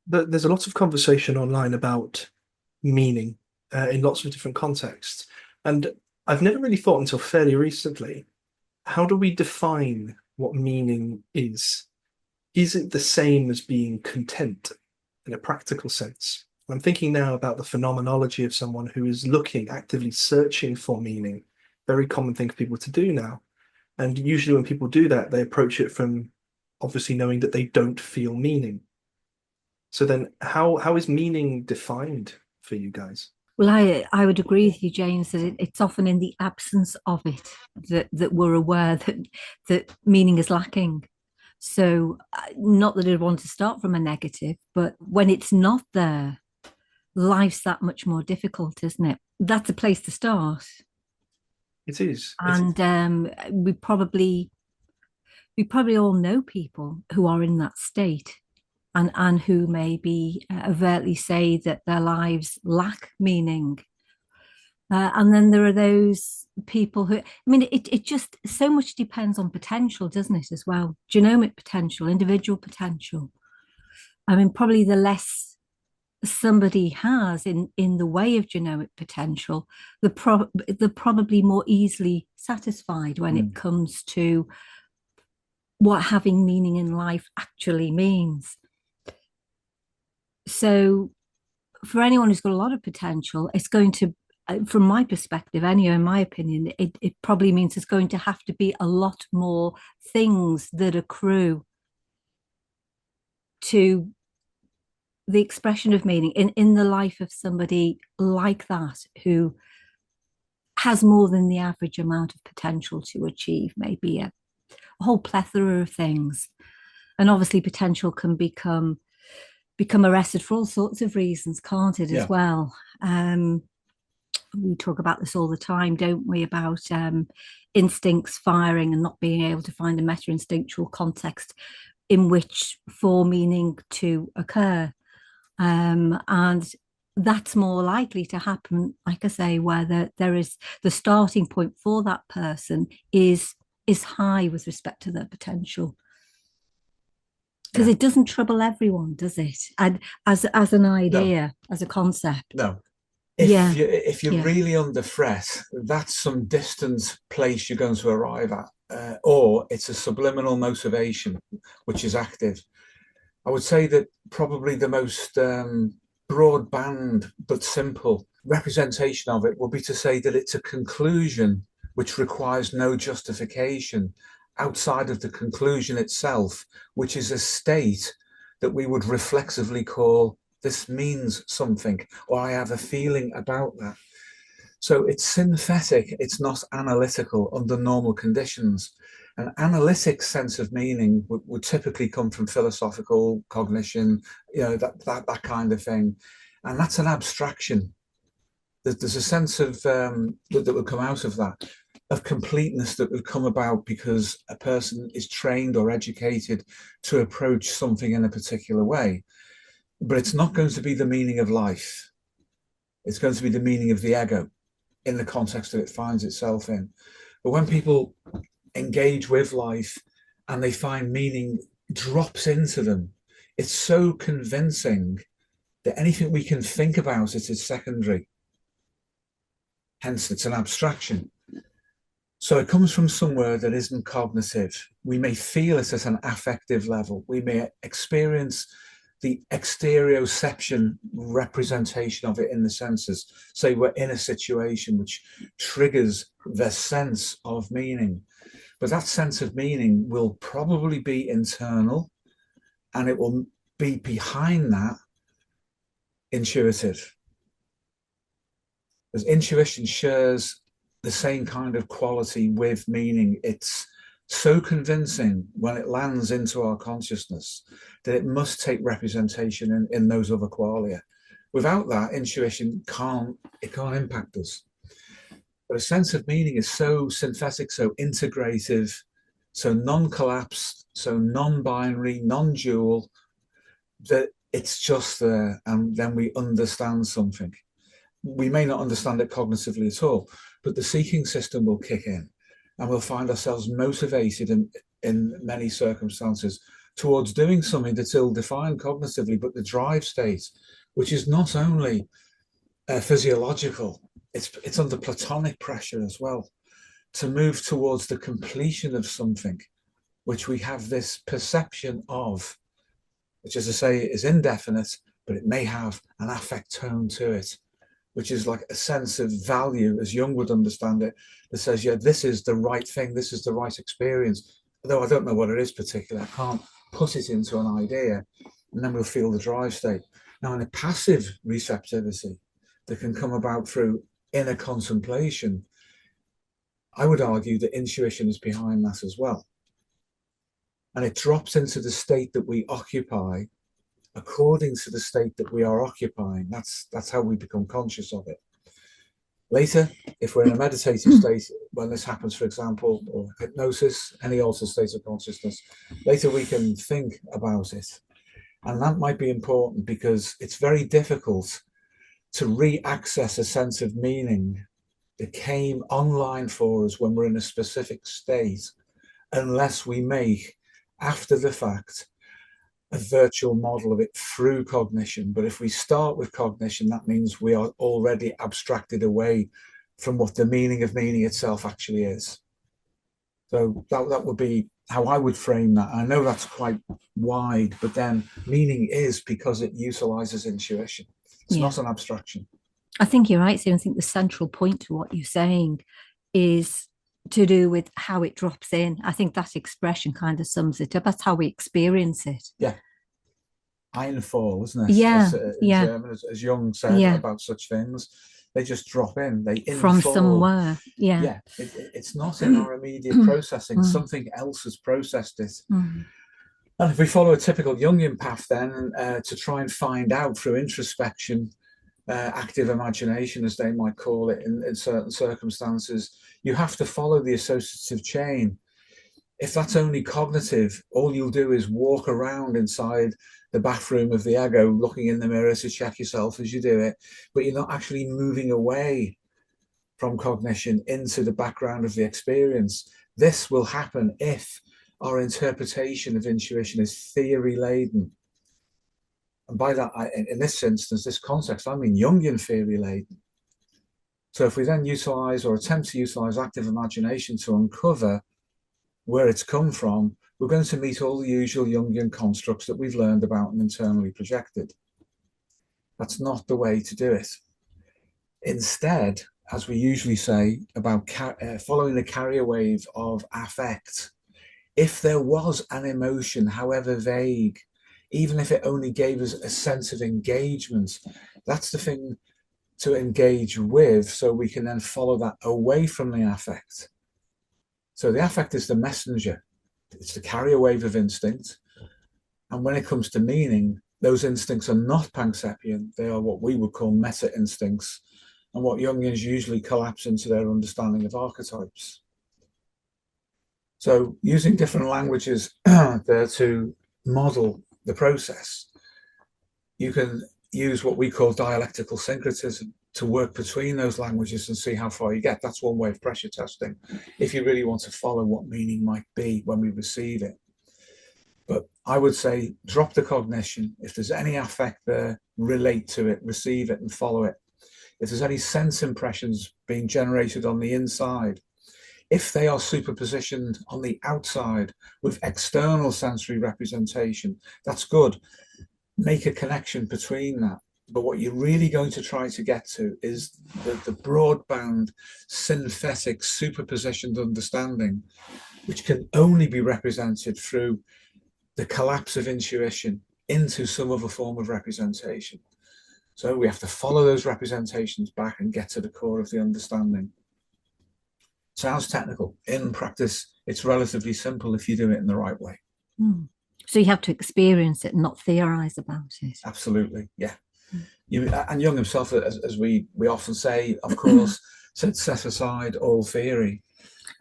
there's a lot of conversation online about meaning in lots of different contexts. And I've never really thought until fairly recently, how do we define what meaning is? Is it the same as being content in a practical sense? I'm thinking now about the phenomenology of someone who is looking, actively searching for meaning. Very common thing for people to do now. And usually when people do that, they approach it from obviously knowing that they don't feel meaning. So then how is meaning defined for you guys? Well, I would agree with you, James, that it's often in the absence of it that we're aware that meaning is lacking. So, not that I'd want to start from a negative, but when it's not there, life's that much more difficult, isn't it? That's a place to start. It is. It is. And we probably all know people who are in that state and who maybe overtly say that their lives lack meaning. And then there are those people who, I mean, it just so much depends on potential, doesn't it, as well? Genomic potential, individual potential. I mean, probably the less somebody has in the way of genomic potential, they're probably more easily satisfied when it Mm. comes to what having meaning in life actually means. So, for anyone who's got a lot of potential, it's going to, from my perspective, anyway, in my opinion, it probably means there's going to have to be a lot more things that accrue to the expression of meaning in the life of somebody like that who has more than the average amount of potential to achieve maybe a whole plethora of things. And obviously potential can become arrested for all sorts of reasons, can't it, as Yeah. well? We talk about this all the time, don't we, about instincts firing and not being able to find a meta-instinctual context in which for meaning to occur. And that's more likely to happen, like I say, where there is the starting point for that person is high with respect to their potential. Because Yeah. it doesn't trouble everyone, does it? And as an No, idea, as a concept. no. Yeah, If you're yeah. really under threat, that's some distant place you're going to arrive at, or it's a subliminal motivation which is active. I would say that probably the most broadband but simple representation of it would be to say that it's a conclusion which requires no justification outside of the conclusion itself, which is a state that we would reflexively call this means something, or I have a feeling about that. So it's synthetic, it's not analytical under normal conditions. An analytic sense of meaning would typically come from philosophical cognition, that kind of thing. And that's an abstraction. There's a sense of that would come out of that, of completeness that would come about because a person is trained or educated to approach something in a particular way. But it's not going to be the meaning of life. It's going to be the meaning of the ego in the context that it finds itself in. But when people engage with life and they find meaning drops into them, it's so convincing that anything we can think about it is secondary. Hence, it's an abstraction. So it comes from somewhere that isn't cognitive. We may feel it at an affective level. We may experience the exterioception representation of it in the senses. Say we're in a situation which triggers the sense of meaning. But that sense of meaning will probably be internal, and it will be behind that intuitive. As intuition shares the same kind of quality with meaning, it's so convincing when it lands into our consciousness that it must take representation in those other qualia. Without that, intuition can't impact us. But a sense of meaning is so synthetic, so integrative, so non-collapsed, so non-binary, non-dual, that it's just there, and then we understand something. We may not understand it cognitively at all, but the seeking system will kick in and we'll find ourselves motivated in many circumstances towards doing something that's ill-defined cognitively, but the drive state, which is not only physiological, it's under Platonic pressure as well, to move towards the completion of something, which we have this perception of, which, as I say, is indefinite, but it may have an affect tone to it, which is like a sense of value, as Jung would understand it, that says, yeah, this is the right thing, this is the right experience, although I don't know what it is particularly, I can't put it into an idea, and then we'll feel the drive state. Now, in a passive receptivity that can come about through inner contemplation, I would argue that intuition is behind that as well. And it drops into the state that we occupy according to the state that we are occupying. That's how we become conscious of it. Later, if we're in a meditative state, when this happens, for example, or hypnosis, any altered state of consciousness, later we can think about it. And that might be important because it's very difficult to re-access a sense of meaning that came online for us when we're in a specific state, unless we make, after the fact, a virtual model of it through cognition. But if we start with cognition, that means we are already abstracted away from what the meaning of meaning itself actually is. So that would be how I would frame that. I know that's quite wide, but then meaning is because it utilizes intuition. It's not an abstraction. I think you're right, Steve. I think the central point to what you're saying is to do with how it drops in. I think that expression kind of sums it up. That's how we experience it. Yeah. Einfall, isn't it? Yeah. In German, as Jung said about such things, they just drop in. They infall. From somewhere. Yeah. Yeah. It's not in our immediate processing. Something else has processed it. And if we follow a typical Jungian path then to try and find out through introspection, active imagination, as they might call it in certain circumstances, you have to follow the associative chain. If that's only cognitive, all you'll do is walk around inside the bathroom of the ego, looking in the mirror to check yourself as you do it, but you're not actually moving away from cognition into the background of the experience. This will happen if our interpretation of intuition is theory-laden. And by that, in this instance, this context, I mean Jungian theory-laden. So if we then utilize or attempt to utilize active imagination to uncover where it's come from, we're going to meet all the usual Jungian constructs that we've learned about and internally projected. That's not the way to do it. Instead, as we usually say about following the carrier wave of affect, if there was an emotion, however vague, even if it only gave us a sense of engagement, that's the thing to engage with, so we can then follow that away from the affect. So the affect is the messenger. It's the carrier wave of instinct. And when it comes to meaning, those instincts are not Panksepian. They are what we would call meta instincts, and what Jungians usually collapse into their understanding of archetypes. So using different languages there to model the process, you can use what we call dialectical syncretism to work between those languages and see how far you get. That's one way of pressure testing, if you really want to follow what meaning might be when we receive it. But I would say drop the cognition. If there's any affect there, relate to it, receive it and follow it. If there's any sense impressions being generated on the inside, if they are superpositioned on the outside with external sensory representation, that's good. Make a connection between that. But what you're really going to try to get to is the broadband, synthetic, superpositioned understanding, which can only be represented through the collapse of intuition into some other form of representation. So we have to follow those representations back and get to the core of the understanding. Sounds technical. In practice, it's relatively simple if you do it in the right way. So you have to experience it, not theorize about it. Absolutely, yeah. And Jung himself, as we often say, of course, said set aside all theory,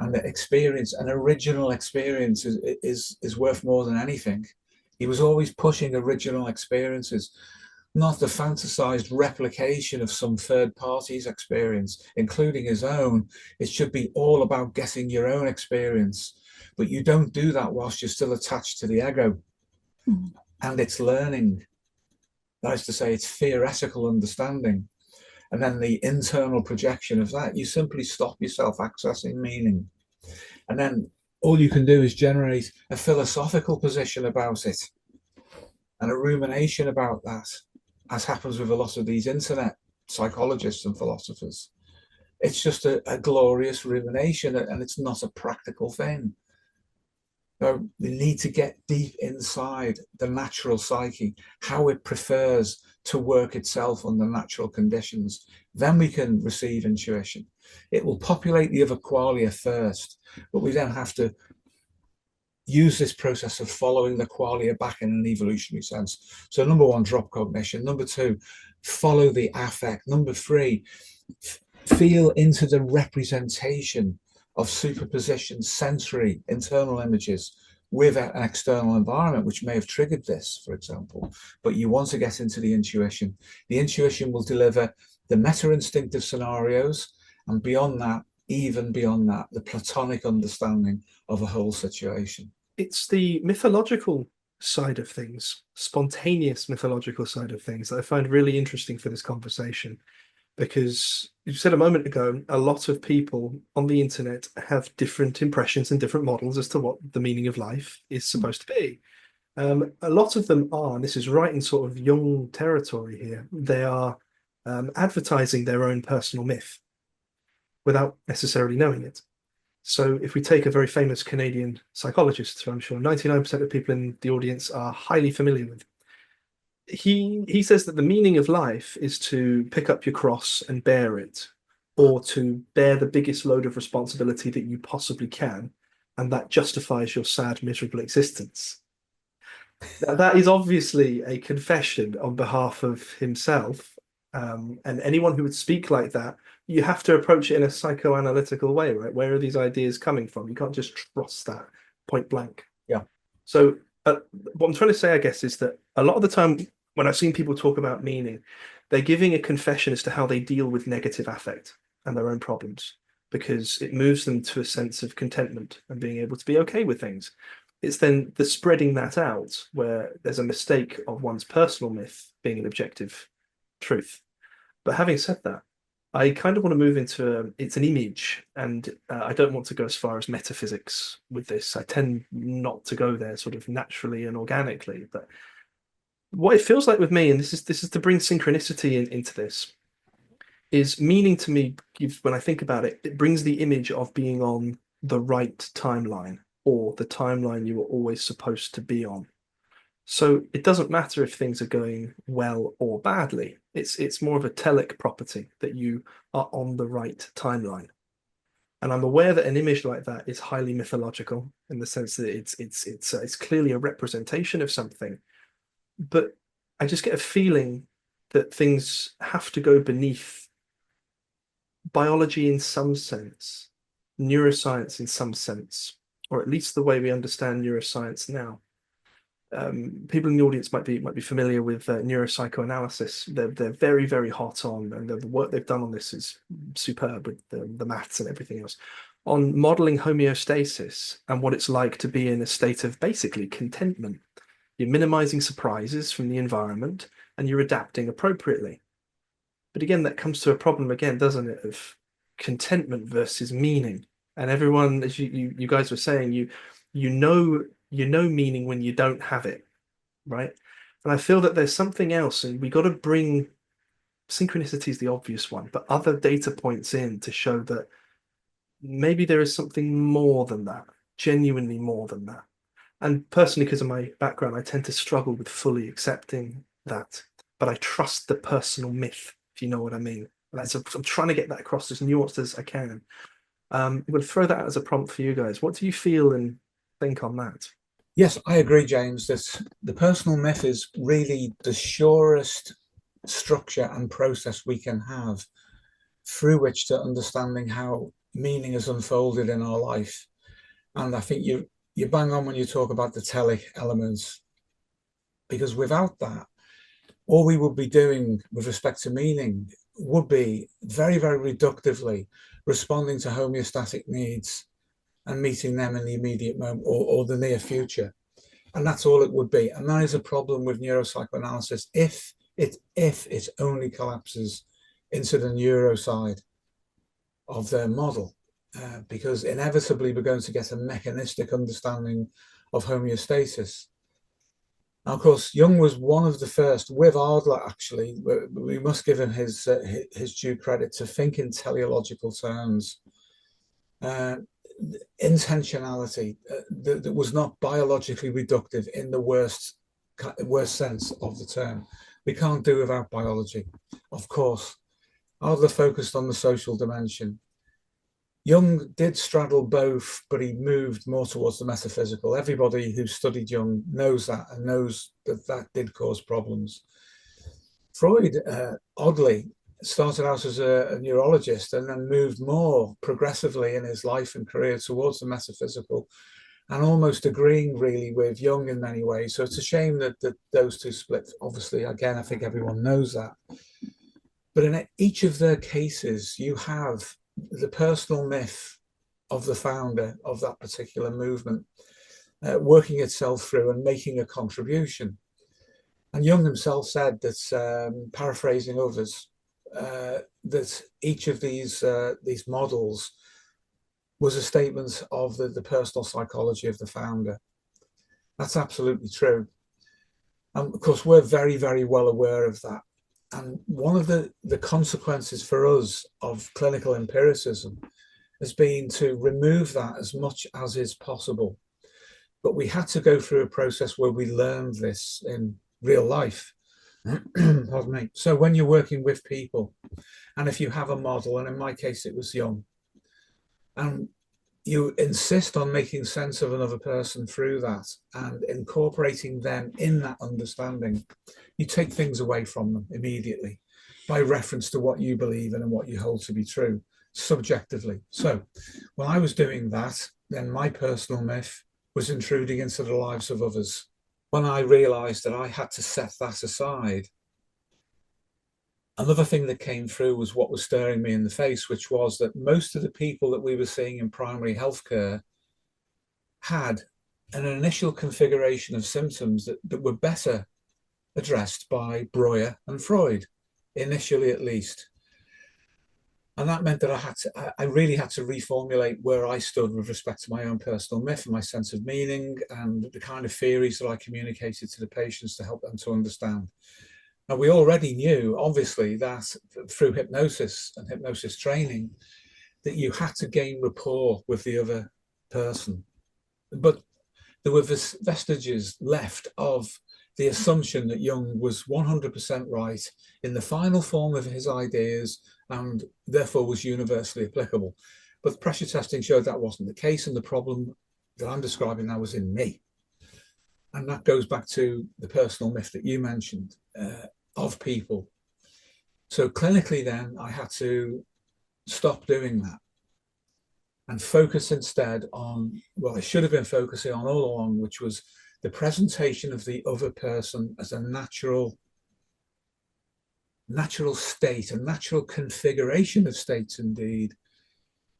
and that experience, an original experience, is worth more than anything. He was always pushing original experiences, not the fantasized replication of some third party's experience, including his own. It should be all about getting your own experience, but you don't do that whilst you're still attached to the ego. and it's learning. That is to say, it's theoretical understanding. And then the internal projection of that, you simply stop yourself accessing meaning. And then all you can do is generate a philosophical position about it and a rumination about that, as happens with a lot of these internet psychologists and philosophers. It's just a glorious rumination, and it's not a practical thing. So we need to get deep inside the natural psyche, how it prefers to work itself under natural conditions. Then we can receive intuition. It will populate the other qualia first, but we then have to use this process of following the qualia back in an evolutionary sense. So number one, drop cognition. Number two, follow the affect. Number three, feel into the representation of superpositioned sensory internal images with an external environment, which may have triggered this, for example. But you want to get into the intuition. The intuition will deliver the meta-instinctive scenarios, and beyond that, even beyond that, the Platonic understanding of a whole situation. It's the mythological side of things, spontaneous mythological side of things, that I find really interesting for this conversation. Because you said a moment ago, a lot of people on the internet have different impressions and different models as to what the meaning of life is supposed to be. A lot of them are, and this is right in sort of Jung territory here, they are advertising their own personal myth without necessarily knowing it. So if we take a very famous Canadian psychologist, who I'm sure 99% of people in the audience are highly familiar with, he says that the meaning of life is to pick up your cross and bear it, or to bear the biggest load of responsibility that you possibly can, and that justifies your sad, miserable existence. Now, that is obviously a confession on behalf of himself, and anyone who would speak like that, you have to approach it in a psychoanalytical way, right? Where are these ideas coming from? You can't just trust that point blank. Yeah. So what I'm trying to say, I guess, is that a lot of the time when I've seen people talk about meaning, they're giving a confession as to how they deal with negative affect and their own problems, because it moves them to a sense of contentment and being able to be okay with things. It's then the spreading that out where there's a mistake of one's personal myth being an objective truth. But having said that, I kind of want to move into it's an image, and I don't want to go as far as metaphysics with this. I tend not to go there sort of naturally and organically, but what it feels like with me, and this is to bring synchronicity into this, is meaning to me, when I think about it, it brings the image of being on the right timeline, or the timeline you were always supposed to be on. So it doesn't matter if things are going well or badly. It's more of a telic property that you are on the right timeline. And I'm aware that an image like that is highly mythological in the sense that it's clearly a representation of something. But I just get a feeling that things have to go beneath biology in some sense, neuroscience in some sense, or at least the way we understand neuroscience now. People in the audience might be familiar with neuropsychoanalysis. They're very, very hot on, and the work they've done on this is superb with the maths and everything else, on modeling homeostasis and what it's like to be in a state of basically contentment. You're minimizing surprises from the environment and you're adapting appropriately. But again, that comes to a problem again, doesn't it, of contentment versus meaning. And everyone, as you guys were saying, you know meaning when you don't have it, right? And I feel that there's something else, and we got to bring synchronicity is the obvious one, but other data points in to show that maybe there is something more than that, genuinely more than that. And personally, because of my background, I tend to struggle with fully accepting that, but I trust the personal myth, if you know what I mean. I'm trying to get that across as nuanced as I can. I'm going to throw that out as a prompt for you guys. What do you feel and think on that? Yes, I agree, James, that the personal myth is really the surest structure and process we can have through which to understanding how meaning is unfolded in our life. And I think you bang on when you talk about the telic elements, because without that, all we would be doing with respect to meaning would be very, very reductively responding to homeostatic needs and meeting them in the immediate moment or the near future. And that's all it would be. And that is a problem with neuropsychoanalysis if it only collapses into the neuro side of their model, because inevitably we're going to get a mechanistic understanding of homeostasis. Now, of course, Jung was one of the first, with Adler actually, we must give him his due credit, to think in teleological terms. Intentionality that was not biologically reductive in the worst sense of the term. We can't do without biology, of course. Adler focused on the social dimension. Jung did straddle both, but he moved more towards the metaphysical. Everybody who studied Jung knows that, and knows that that did cause problems. Freud, oddly, started out as a neurologist and then moved more progressively in his life and career towards the metaphysical, and almost agreeing really with Jung in many ways. So it's a shame that those two split. Obviously, again, I think everyone knows that. But in each of their cases, you have the personal myth of the founder of that particular movement working itself through and making a contribution. And Jung himself said that, paraphrasing others, that each of these models was a statement of the personal psychology of the founder. That's absolutely true. And of course, we're very, very well aware of that. And one of the consequences for us of clinical empiricism has been to remove that as much as is possible. But we had to go through a process where we learned this in real life. Pardon me. So when you're working with people, and if you have a model, and in my case it was Jung, and you insist on making sense of another person through that and incorporating them in that understanding, you take things away from them immediately by reference to what you believe in and what you hold to be true subjectively. So when I was doing that, then my personal myth was intruding into the lives of others. When I realized that I had to set that aside, another thing that came through was what was staring me in the face, which was that most of the people that we were seeing in primary healthcare had an initial configuration of symptoms that were better addressed by Breuer and Freud, initially at least. And that meant that I really had to reformulate where I stood with respect to my own personal myth and my sense of meaning and the kind of theories that I communicated to the patients to help them to understand. Now, we already knew, obviously, that through hypnosis and hypnosis training, that you had to gain rapport with the other person. But there were vestiges left of the assumption that Jung was 100% right in the final form of his ideas and therefore was universally applicable. But pressure testing showed that wasn't the case, and the problem that I'm describing now was in me. And that goes back to the personal myth that you mentioned of people. So clinically then, I had to stop doing that and focus instead on what I should have been focusing on all along, which was the presentation of the other person as a natural state, a natural configuration of states indeed,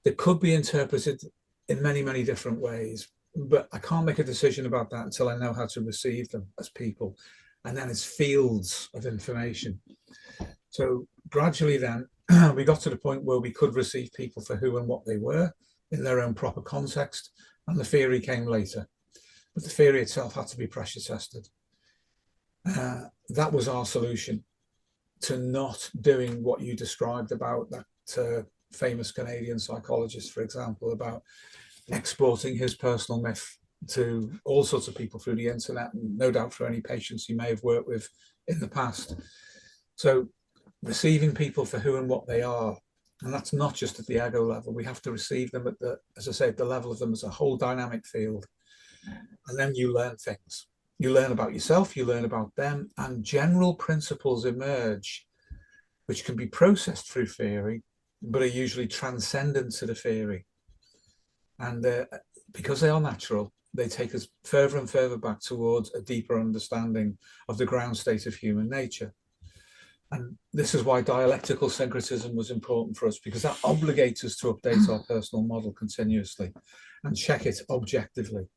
that could be interpreted in many, many different ways. But I can't make a decision about that until I know how to receive them as people. And then it's fields of information. So gradually then, we got to the point where we could receive people for who and what they were in their own proper context. And the theory came later. But the theory itself had to be pressure tested. That was our solution to not doing what you described about that famous Canadian psychologist, for example, about exporting his personal myth to all sorts of people through the internet, and no doubt for any patients you may have worked with in the past. So receiving people for who and what they are, and that's not just at the ego level. We have to receive them at the, as I say, at the level of them as a whole dynamic field. And then you learn things. You learn about yourself, you learn about them, and general principles emerge, which can be processed through theory, but are usually transcendent to the theory. And because they are natural, they take us further and further back towards a deeper understanding of the ground state of human nature. And this is why dialectical syncretism was important for us, because that obligates us to update our personal model continuously and check it objectively.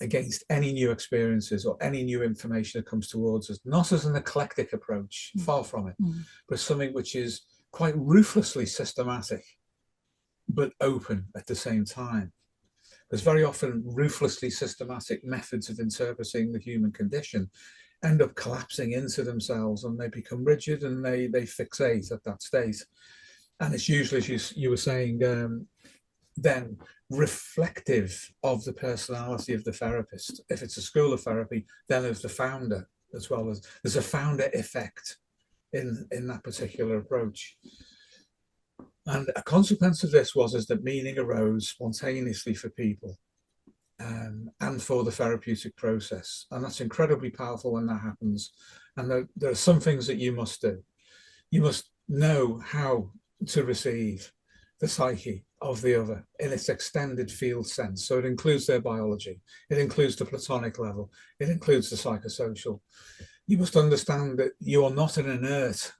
against any new experiences or any new information that comes towards us, not as an eclectic approach, far from it, but something which is quite ruthlessly systematic, but open at the same time. Because very often ruthlessly systematic methods of interpreting the human condition end up collapsing into themselves, and they become rigid, and they fixate at that state. And it's usually, as you were saying, then reflective of the personality of the therapist. If it's a school of therapy, then there's the founder, as well as there's a founder effect in that particular approach. And a consequence of this is that meaning arose spontaneously for people, and for the therapeutic process. And that's incredibly powerful when that happens. And there are some things that you must do. You must know how to receive the psyche of the other in its extended field sense. So it includes their biology, it includes the Platonic level, it includes the psychosocial. You must understand that you are not an inert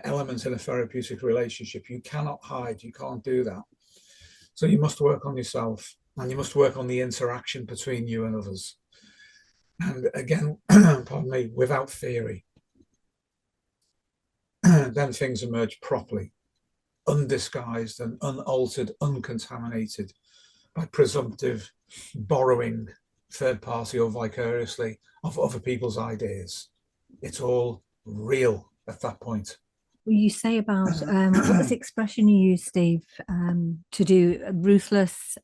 element in a therapeutic relationship. You cannot hide, you can't do that. So you must work on yourself, and you must work on the interaction between you and others. And again, pardon me, without theory, then things emerge properly, undisguised and unaltered, uncontaminated by presumptive borrowing, third party or vicariously, of other people's ideas. It's all real at that point. Well, you say about what was the expression you used, Steve, to do ruthless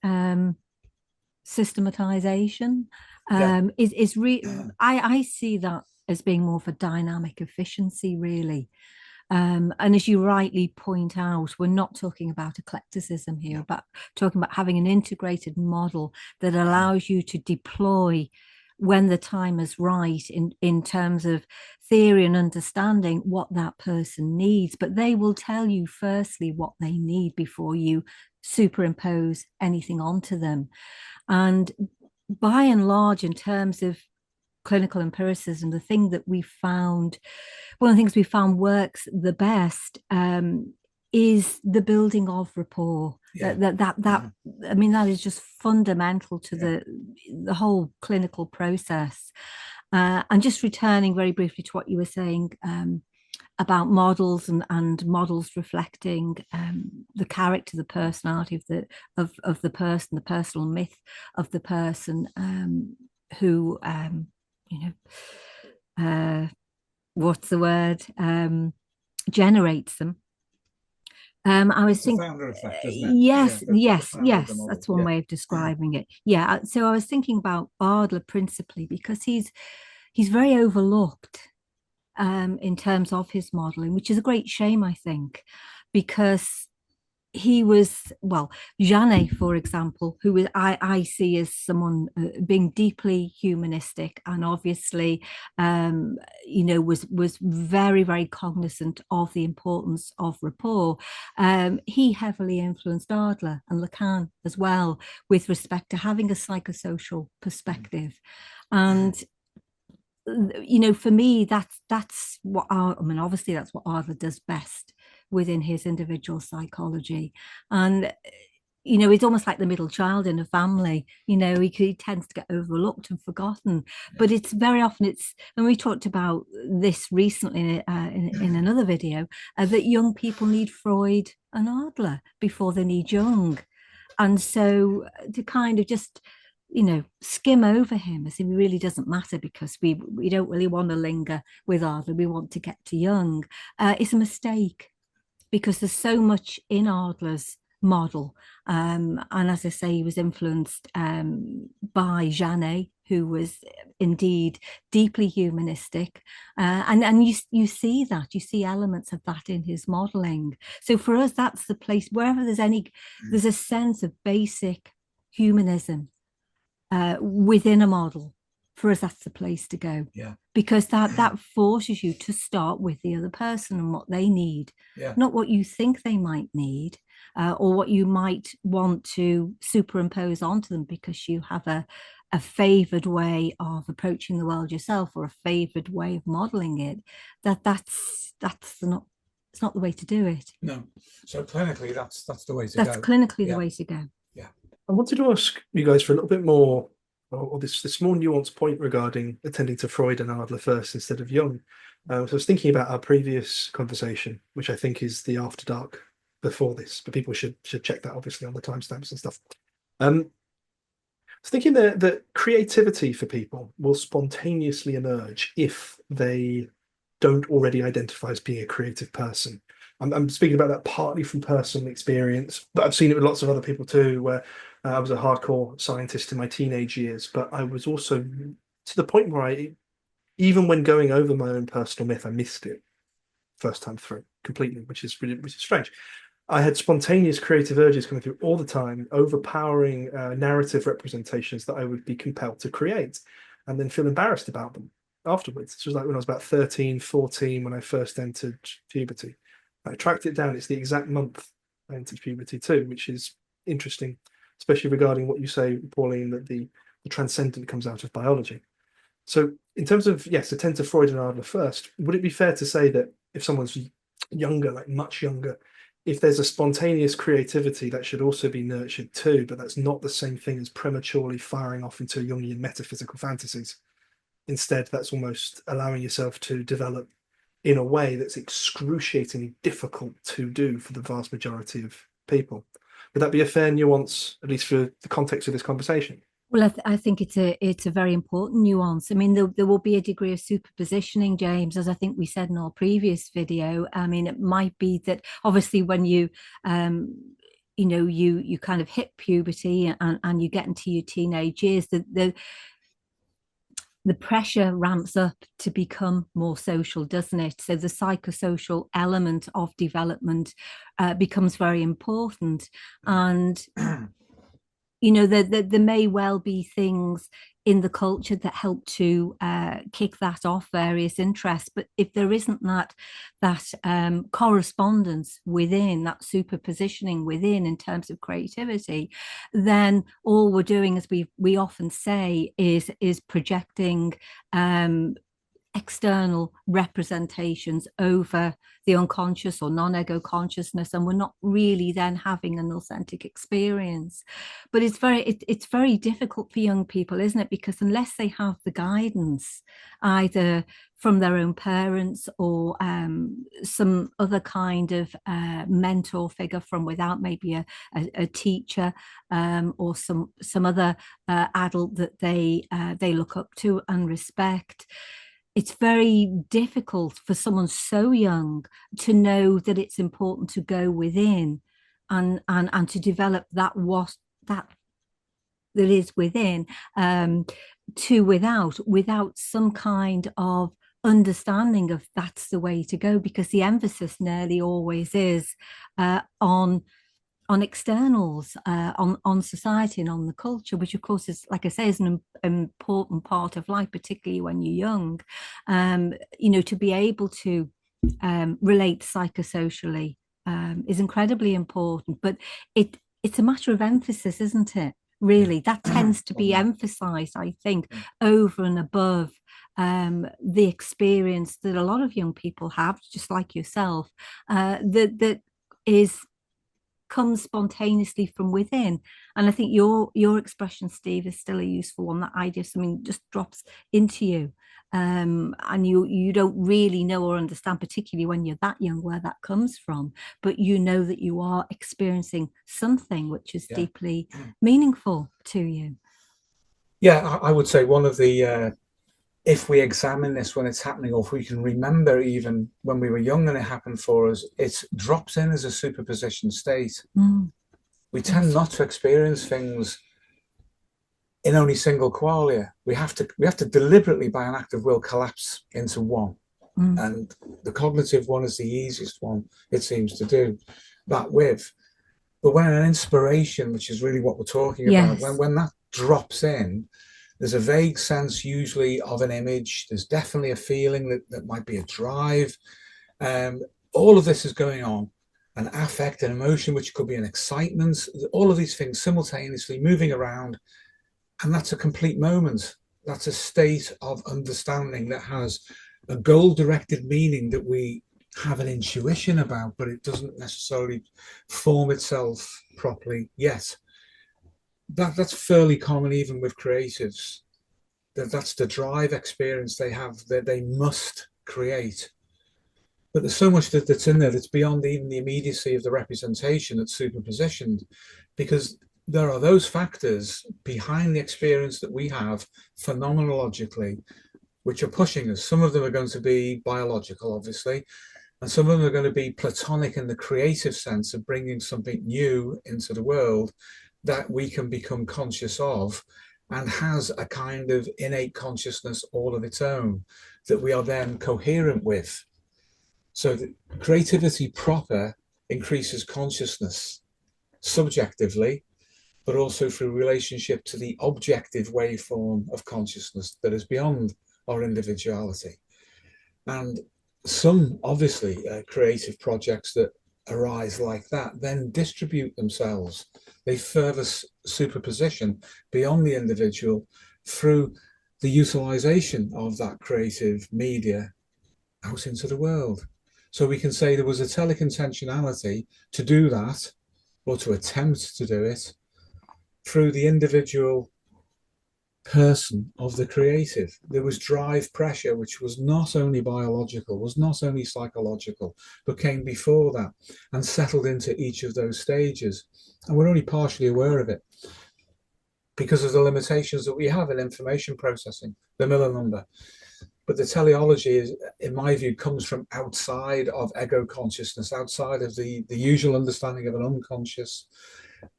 systematization? I see that as being more for dynamic efficiency, really. And as you rightly point out, we're not talking about eclecticism here, but talking about having an integrated model that allows you to deploy when the time is right in terms of theory and understanding what that person needs. But they will tell you firstly what they need before you superimpose anything onto them. And by and large, in terms of clinical empiricism, the thing that we found, one of the things we found works the best is the building of rapport. I mean, that is just fundamental to the whole clinical process. And just returning very briefly to what you were saying about models and models reflecting the character, the personality of the person, the personal myth of the person who what's the word, generates them. I was thinking, founder effect, isn't it? Yes, that's one way of describing it. Yeah, so I was thinking about Adler principally because he's very overlooked in terms of his modeling, which is a great shame, I think, because he was, well, Janet, for example, who I see as someone being deeply humanistic and obviously, was very, very cognizant of the importance of rapport. He heavily influenced Adler and Lacan as well with respect to having a psychosocial perspective. And for me, that's what obviously that's what Adler does best within his individual psychology. And it's almost like the middle child in a family. He tends to get overlooked and forgotten, but it's very often and we talked about this recently in another video, that young people need Freud and Adler before they need Jung. And so to kind of just skim over him as if it really doesn't matter because we don't really want to linger with Adler, we want to get to Jung, it's a mistake, because there's so much in Adler's model. And as I say, he was influenced by Janet, who was indeed deeply humanistic. And you see that, you see elements of that in his modeling. So for us, that's the place, wherever there's a sense of basic humanism within a model, for us, that's the place to go. Yeah. Because that forces you to start with the other person and what they need, not what you think they might need, or what you might want to superimpose onto them because you have a favored way of approaching the world yourself, or a favored way of modeling it. That's not, it's not the way to do it. No. So clinically, that's the way to go. That's clinically the way to go. Yeah. I wanted to ask you guys for a little bit more or this more nuanced point regarding attending to Freud and Adler first instead of Jung. So I was thinking about our previous conversation, which I think is the After Dark before this, but people should check that obviously on the timestamps and stuff. I was thinking that creativity for people will spontaneously emerge if they don't already identify as being a creative person. I'm speaking about that partly from personal experience, but I've seen it with lots of other people too, where I was a hardcore scientist in my teenage years, but I was also to the point where even when going over my own personal myth, I missed it first time through completely, which is strange. I had spontaneous creative urges coming through all the time, overpowering narrative representations that I would be compelled to create and then feel embarrassed about them afterwards. This was like when I was about 13, 14, when I first entered puberty. I tracked it down. It's the exact month I entered puberty too, which is interesting, especially regarding what you say, Pauline, that the transcendent comes out of biology. So in terms of, yes, attend to Freud and Adler first, would it be fair to say that if someone's younger, like much younger, if there's a spontaneous creativity, that should also be nurtured too, but that's not the same thing as prematurely firing off into Jungian metaphysical fantasies? Instead, that's almost allowing yourself to develop in a way that's excruciatingly difficult to do for the vast majority of people. Would that be a fair nuance, at least for the context of this conversation? Well, I think it's a very important nuance. I mean, there will be a degree of superpositioning, James, as I think we said in our previous video. I mean, it might be that obviously when you you kind of hit puberty and you get into your teenage years, the pressure ramps up to become more social, doesn't it? So the psychosocial element of development becomes very important. And there may well be things in the culture that help to kick that off, various interests. But if there isn't that correspondence within, that superpositioning within in terms of creativity, then all we're doing, as we often say, is projecting external representations over the unconscious or non-ego consciousness, and we're not really then having an authentic experience. But it's very difficult for young people, isn't it? Because unless they have the guidance either from their own parents or some other kind of mentor figure from without, maybe a teacher or some other adult that they look up to and respect, it's very difficult for someone so young to know that it's important to go within and to develop that is within to without some kind of understanding of that's the way to go, because the emphasis nearly always is on externals, on society and on the culture, which of course is, like I say, is an important part of life, particularly when you're young. To be able to relate psychosocially is incredibly important, but it's a matter of emphasis, isn't it? Really, that tends to be emphasized, I think, over and above the experience that a lot of young people have, just like yourself, that comes spontaneously from within. And I think your expression, Steve, is still a useful one. That idea of something just drops into you, and you don't really know or understand, particularly when you're that young, where that comes from, but you know that you are experiencing something which is deeply meaningful to you. I would say one of the if we examine this when it's happening, or if we can remember even when we were young and it happened for us, it drops in as a superposition state. We tend not to experience things in only single qualia. We have to deliberately, by an act of will, collapse into one. And the cognitive one is the easiest one, it seems to do that with. But when an inspiration, which is really what we're talking about, when that drops in, there's a vague sense usually of an image. There's definitely a feeling that might be a drive. All of this is going on. An affect, an emotion, which could be an excitement. All of these things simultaneously moving around. And that's a complete moment. That's a state of understanding that has a goal-directed meaning that we have an intuition about, but it doesn't necessarily form itself properly yet. that's fairly common even with creatives. That's the drive experience they have, that they must create. But there's so much that's in there that's beyond even the immediacy of the representation that's superpositioned, because there are those factors behind the experience that we have phenomenologically, which are pushing us. Some of them are going to be biological, obviously, and some of them are going to be Platonic in the creative sense of bringing something new into the world that we can become conscious of and has a kind of innate consciousness all of its own that we are then coherent with. So that creativity proper increases consciousness subjectively, but also through relationship to the objective waveform of consciousness that is beyond our individuality. And some, obviously, creative projects that arise like that then distribute themselves. They further superposition beyond the individual through the utilization of that creative media out into the world. So we can say there was a telic intentionality to do that, or to attempt to do it, through the individual person of the creative. There was drive pressure, which was not only biological, was not only psychological, but came before that and settled into each of those stages. And we're only partially aware of it because of the limitations that we have in information processing, the Miller number. But the teleology is, in my view, comes from outside of ego consciousness, outside of the usual understanding of an unconscious,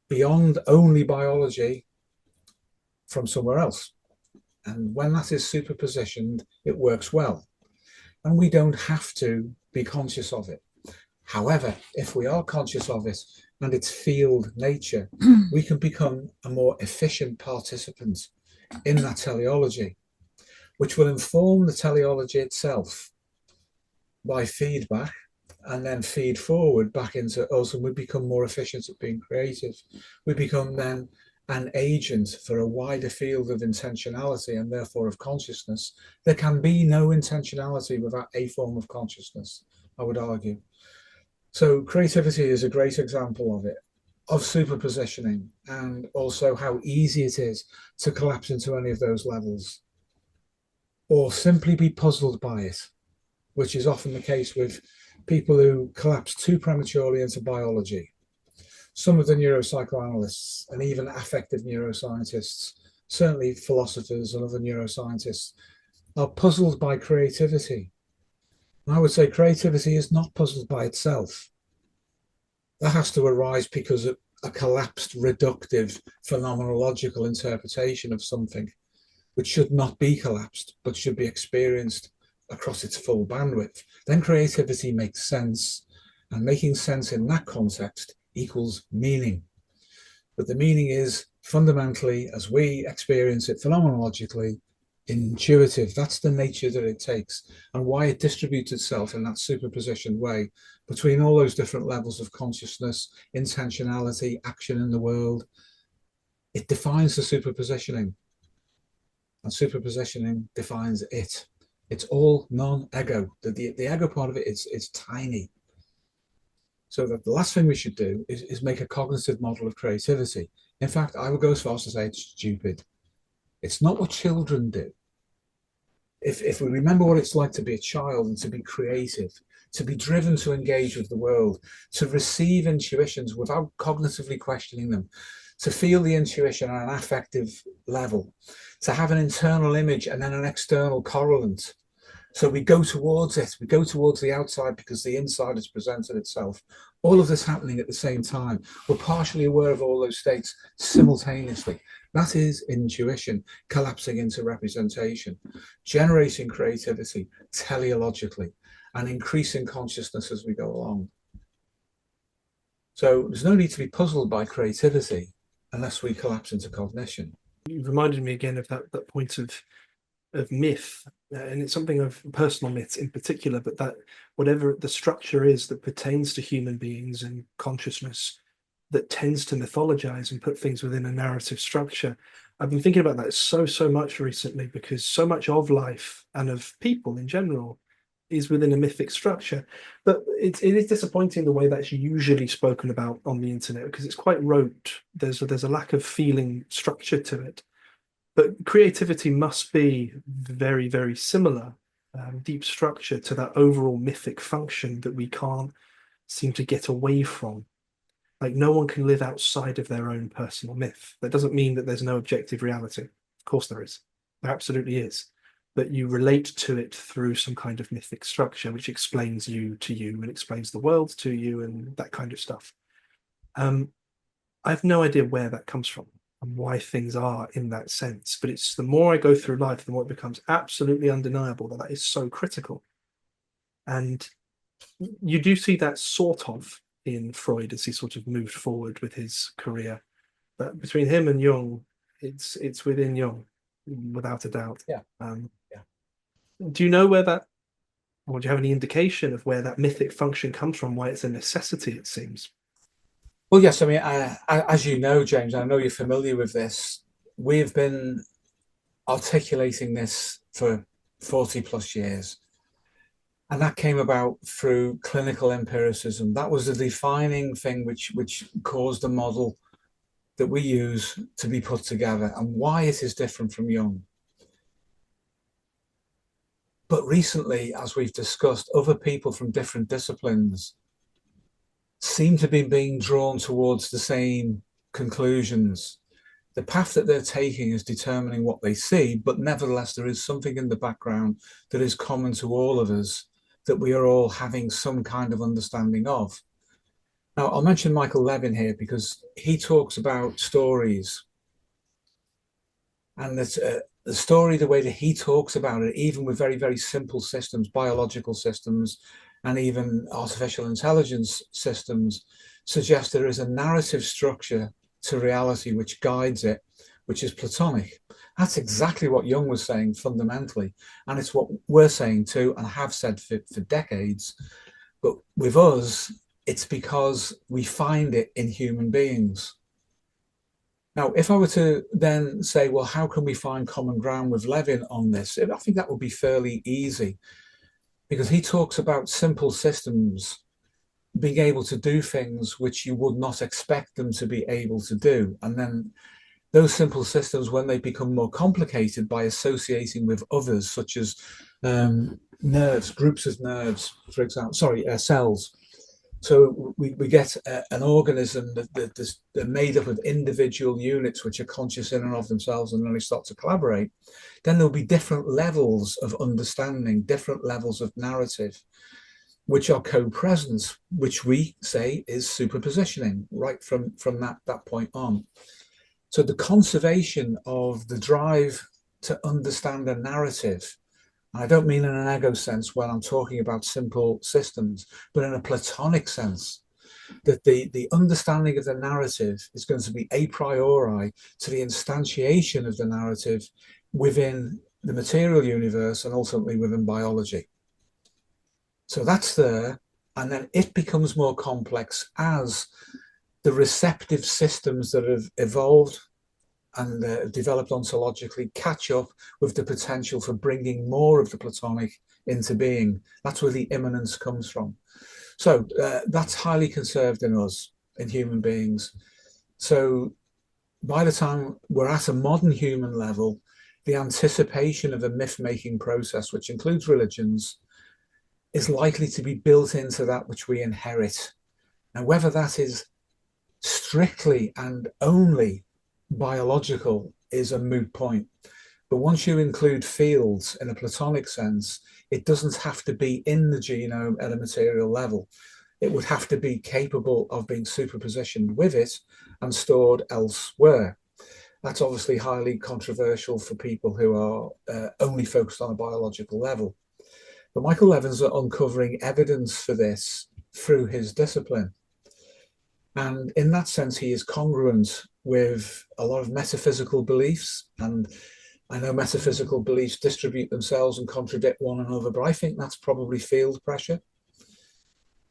beyond only biology, from somewhere else. And when that is superpositioned, it works well. And we don't have to be conscious of it. However, if we are conscious of it and its field nature, we can become a more efficient participant in that teleology, which will inform the teleology itself by feedback and then feed forward back into us, and we become more efficient at being creative. We become then an agent for a wider field of intentionality and therefore of consciousness. There can be no intentionality without a form of consciousness, I would argue. So creativity is a great example of it, of superpositioning, and also how easy it is to collapse into any of those levels, or simply be puzzled by it, which is often the case with people who collapse too prematurely into biology. Some of the neuropsychoanalysts and even affective neuroscientists, certainly philosophers and other neuroscientists, are puzzled by creativity. And I would say creativity is not puzzled by itself. That has to arise because of a collapsed, reductive, phenomenological interpretation of something, which should not be collapsed, but should be experienced across its full bandwidth. Then creativity makes sense, and making sense in that context equals meaning. But the meaning is fundamentally, as we experience it phenomenologically, intuitive. That's the nature that it takes, and why it distributes itself in that superpositioned way between all those different levels of consciousness, intentionality, action in the world. It defines the superpositioning, and superpositioning defines it. It's all non-ego. The ego part of it is tiny. So that the last thing we should do is make a cognitive model of creativity. In fact, I would go as far as to say it's stupid. It's not what children do. If we remember what it's like to be a child and to be creative, to be driven to engage with the world, to receive intuitions without cognitively questioning them, to feel the intuition on an affective level, to have an internal image and then an external correlate. So we go towards it, we go towards the outside because the inside has presented itself. All of this happening at the same time. We're partially aware of all those states simultaneously. That is intuition collapsing into representation, generating creativity teleologically, and increasing consciousness as we go along. So there's no need to be puzzled by creativity unless we collapse into cognition. You reminded me again of that point of myth, and it's something of personal myths in particular, but that whatever the structure is that pertains to human beings and consciousness that tends to mythologize and put things within a narrative structure. I've been thinking about that so much recently, because so much of life and of people in general is within a mythic structure. But it is disappointing the way that's usually spoken about on the internet, because it's quite rote. There's a lack of feeling structure to it. But creativity must be very, very similar, deep structure to that overall mythic function that we can't seem to get away from. Like, no one can live outside of their own personal myth. That doesn't mean that there's no objective reality. Of course there is. There absolutely is. But you relate to it through some kind of mythic structure, which explains you to you and explains the world to you and that kind of stuff. I have no idea where that comes from and why things are in that sense. But it's the more I go through life, the more it becomes absolutely undeniable that that is so critical. And you do see that sort of in Freud as he sort of moved forward with his career. But between him and Jung, it's within Jung, without a doubt. Yeah. Do you know where that, or do you have any indication of where that mythic function comes from, why it's a necessity, it seems? Well, yes, I mean, as you know, James, I know you're familiar with this. We've been articulating this for 40 plus years. And that came about through clinical empiricism. That was the defining thing which caused the model that we use to be put together, and why it is different from Jung. But recently, as we've discussed, other people from different disciplines seem to be being drawn towards the same conclusions. The path that they're taking is determining what they see, but nevertheless, there is something in the background that is common to all of us, that we are all having some kind of understanding of. Now, I'll mention Michael Levin here because he talks about stories. And that the story, the way that he talks about it, even with very, very simple systems, biological systems, and even artificial intelligence systems, suggests there is a narrative structure to reality which guides it, which is Platonic. That's exactly what Jung was saying fundamentally. And it's what we're saying too, and have said for decades. But with us, it's because we find it in human beings. Now, if I were to then say, well, how can we find common ground with Levin on this? I think that would be fairly easy, because he talks about simple systems being able to do things which you would not expect them to be able to do. And then those simple systems, when they become more complicated by associating with others, such as nerves, groups of nerves, for example, cells. So we get an organism that's made up of individual units which are conscious in and of themselves, and then they start to collaborate. Then there'll be different levels of understanding, different levels of narrative, which are co-presence, which we say is superpositioning right from that point on. So the conservation of the drive to understand a narrative, and I don't mean in an ego sense when I'm talking about simple systems, but in a Platonic sense, that the understanding of the narrative is going to be a priori to the instantiation of the narrative within the material universe and ultimately within biology. So that's there, and then it becomes more complex as the receptive systems that have evolved and developed ontologically catch up with the potential for bringing more of the Platonic into being. That's where the immanence comes from. So that's highly conserved in us, in human beings. So by the time we're at a modern human level, the anticipation of a myth-making process, which includes religions, is likely to be built into that which we inherit. Now, whether that is strictly and only biological is a moot point. But once you include fields in a Platonic sense, it doesn't have to be in the genome at a material level. It would have to be capable of being superpositioned with it and stored elsewhere. That's obviously highly controversial for people who are only focused on a biological level. But Michael Levin's uncovering evidence for this through his discipline. And in that sense, he is congruent with a lot of metaphysical beliefs. And I know metaphysical beliefs distribute themselves and contradict one another, but I think that's probably field pressure,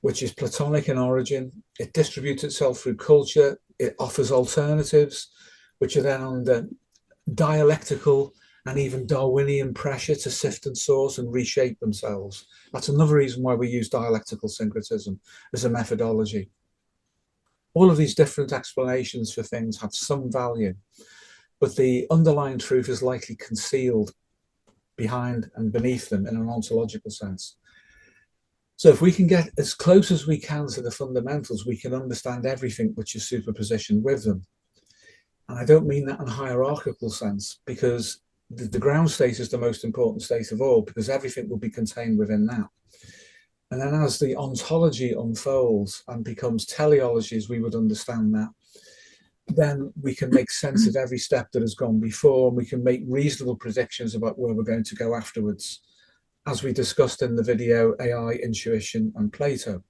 which is Platonic in origin. It distributes itself through culture. It offers alternatives, which are then under dialectical and even Darwinian pressure to sift and sort and reshape themselves. That's another reason why we use dialectical syncretism as a methodology. All of these different explanations for things have some value, but the underlying truth is likely concealed behind and beneath them in an ontological sense. So if we can get as close as we can to the fundamentals, we can understand everything which is superpositioned with them. And I don't mean that in a hierarchical sense, because the ground state is the most important state of all, because everything will be contained within that. And then as the ontology unfolds and becomes teleology, as we would understand that, then we can make sense of every step that has gone before, and we can make reasonable predictions about where we're going to go afterwards, as we discussed in the video AI, Intuition and Plato.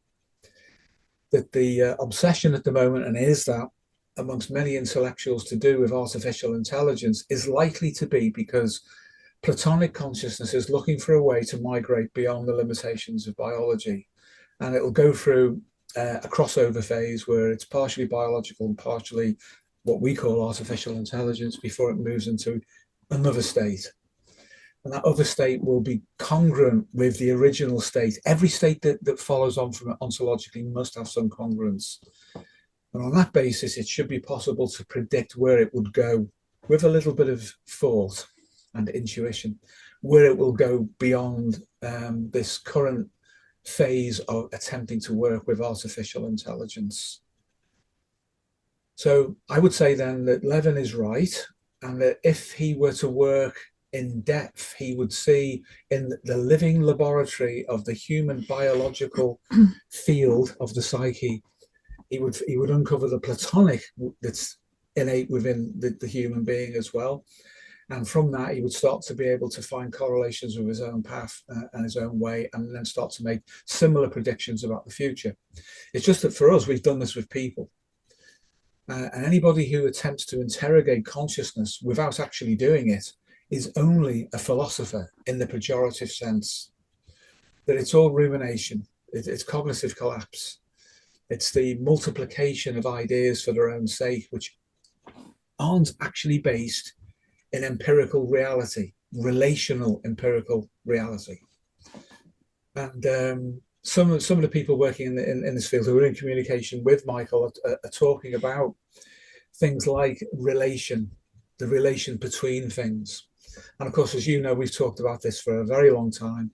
That the obsession at the moment, and is that amongst many intellectuals, to do with artificial intelligence is likely to be because Platonic consciousness is looking for a way to migrate beyond the limitations of biology. And it'll go through a crossover phase where it's partially biological and partially what we call artificial intelligence before it moves into another state. And that other state will be congruent with the original state. Every state that follows on from it ontologically must have some congruence. And on that basis, it should be possible to predict where it would go with a little bit of thought and intuition, where it will go beyond this current phase of attempting to work with artificial intelligence. So I would say then that Levin is right, and that if he were to work in depth, he would see in the living laboratory of the human biological field of the psyche, he would uncover the Platonic that's innate within the human being as well. And from that, he would start to be able to find correlations with his own path and his own way, and then start to make similar predictions about the future. It's just that for us, we've done this with people. And anybody who attempts to interrogate consciousness without actually doing it is only a philosopher in the pejorative sense. That it's all rumination, it's cognitive collapse. It's the multiplication of ideas for their own sake, which aren't actually based in empirical reality, relational empirical reality. And some of the people working in this field who are in communication with Michael are talking about things like relation, the relation between things. And of course, as you know, we've talked about this for a very long time,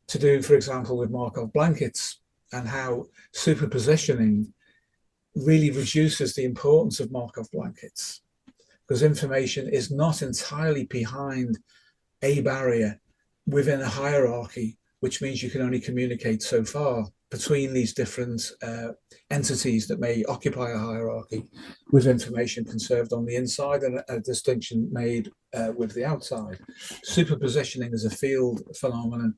to do, for example, with Markov blankets, and how superpositioning really reduces the importance of Markov blankets, because information is not entirely behind a barrier within a hierarchy, which means you can only communicate so far between these different entities that may occupy a hierarchy, with information conserved on the inside and a distinction made with the outside. Superpositioning as a field phenomenon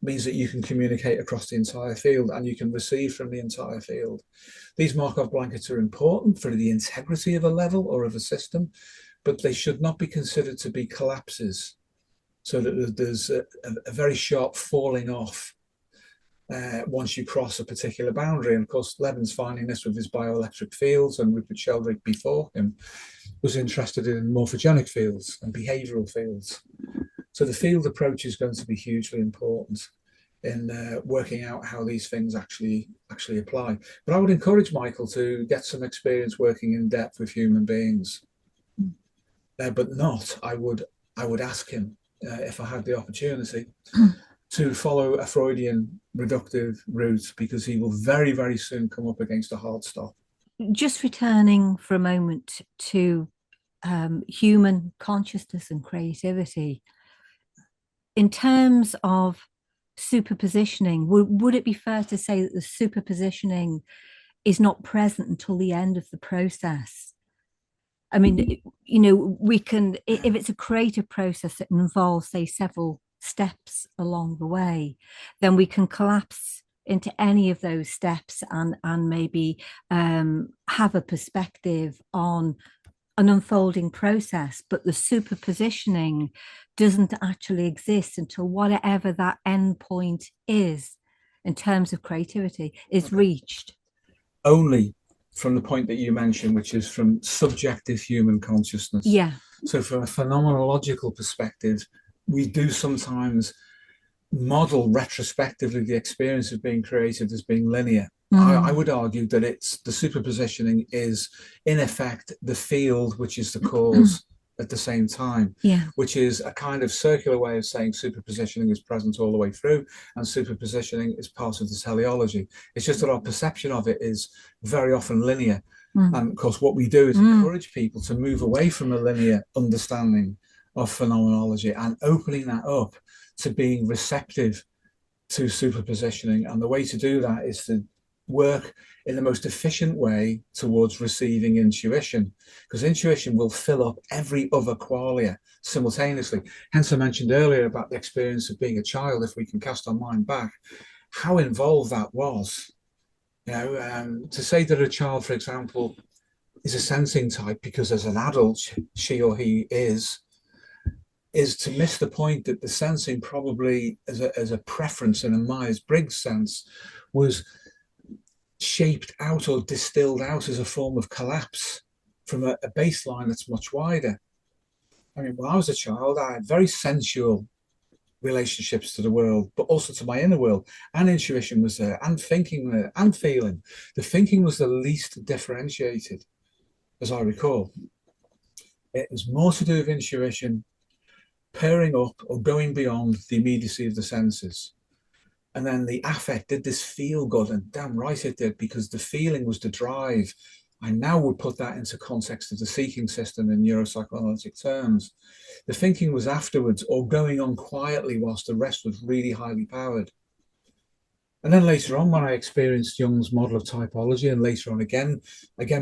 means that you can communicate across the entire field, and you can receive from the entire field. These Markov blankets are important for the integrity of a level or of a system, but they should not be considered to be collapses, so that there's a very sharp falling off once you cross a particular boundary. And of course, Levin's finding this with his bioelectric fields, and Rupert Sheldrake before him was interested in morphogenic fields and behavioral fields. So the field approach is going to be hugely important in working out how these things actually apply. But I would encourage Michael to get some experience working in depth with human beings. But not, I would ask him, if I had the opportunity, to follow a Freudian reductive route, because he will very, very soon come up against a hard stop. Just returning for a moment to human consciousness and creativity, in terms of superpositioning, would it be fair to say that the superpositioning is not present until the end of the process? I mean, you know, we can, if it's a creative process that involves, say, several steps along the way, then we can collapse into any of those steps and maybe have a perspective on an unfolding process. But the superpositioning doesn't actually exist until whatever that end point is in terms of creativity is reached. Only from the point that you mentioned, which is from subjective human consciousness. Yeah. So from a phenomenological perspective, we do sometimes model retrospectively the experience of being created as being linear. I would argue that it's the superpositioning is in effect the field which is the cause at the same time, which is a kind of circular way of saying superpositioning is present all the way through and superpositioning is part of the teleology. It's just that our perception of it is very often linear. And of course what we do is encourage people to move away from a linear understanding of phenomenology and opening that up to being receptive to superpositioning. And the way to do that is to work in the most efficient way towards receiving intuition, because intuition will fill up every other qualia simultaneously. Hence I mentioned earlier about the experience of being a child. If we can cast our mind back, how involved that was. You know, to say that a child, for example, is a sensing type because as an adult she or he is to miss the point that the sensing probably as a preference in a Myers-Briggs sense was shaped out or distilled out as a form of collapse from a baseline that's much wider. I mean, when I was a child, I had very sensual relationships to the world, but also to my inner world, and intuition was there, and thinking there, and feeling. The thinking was the least differentiated, as I recall. It was more to do with intuition, pairing up or going beyond the immediacy of the senses. And then the affect did this feel good, and damn right it did, because the feeling was the drive. I now would put that into context of the seeking system in neuropsychoanalytic terms. The thinking was afterwards, or going on quietly whilst the rest was really highly powered. And then later on, when I experienced Jung's model of typology, and later on again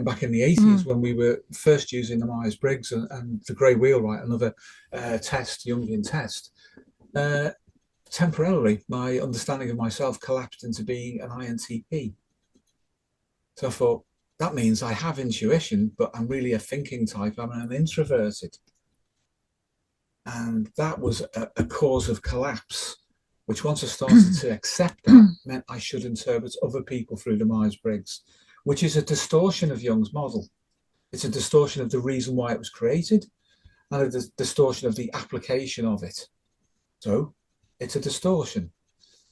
back in the 80s, when we were first using the Myers-Briggs and the grey wheelwright, another test, Jungian test, temporarily, my understanding of myself collapsed into being an INTP. So I thought, that means I have intuition, but I'm really a thinking type. I'm an introverted. And that was a cause of collapse, which once I started to accept that, meant I should interpret other people through the Myers-Briggs, which is a distortion of Jung's model. It's a distortion of the reason why it was created and a distortion of the application of it. So it's a distortion,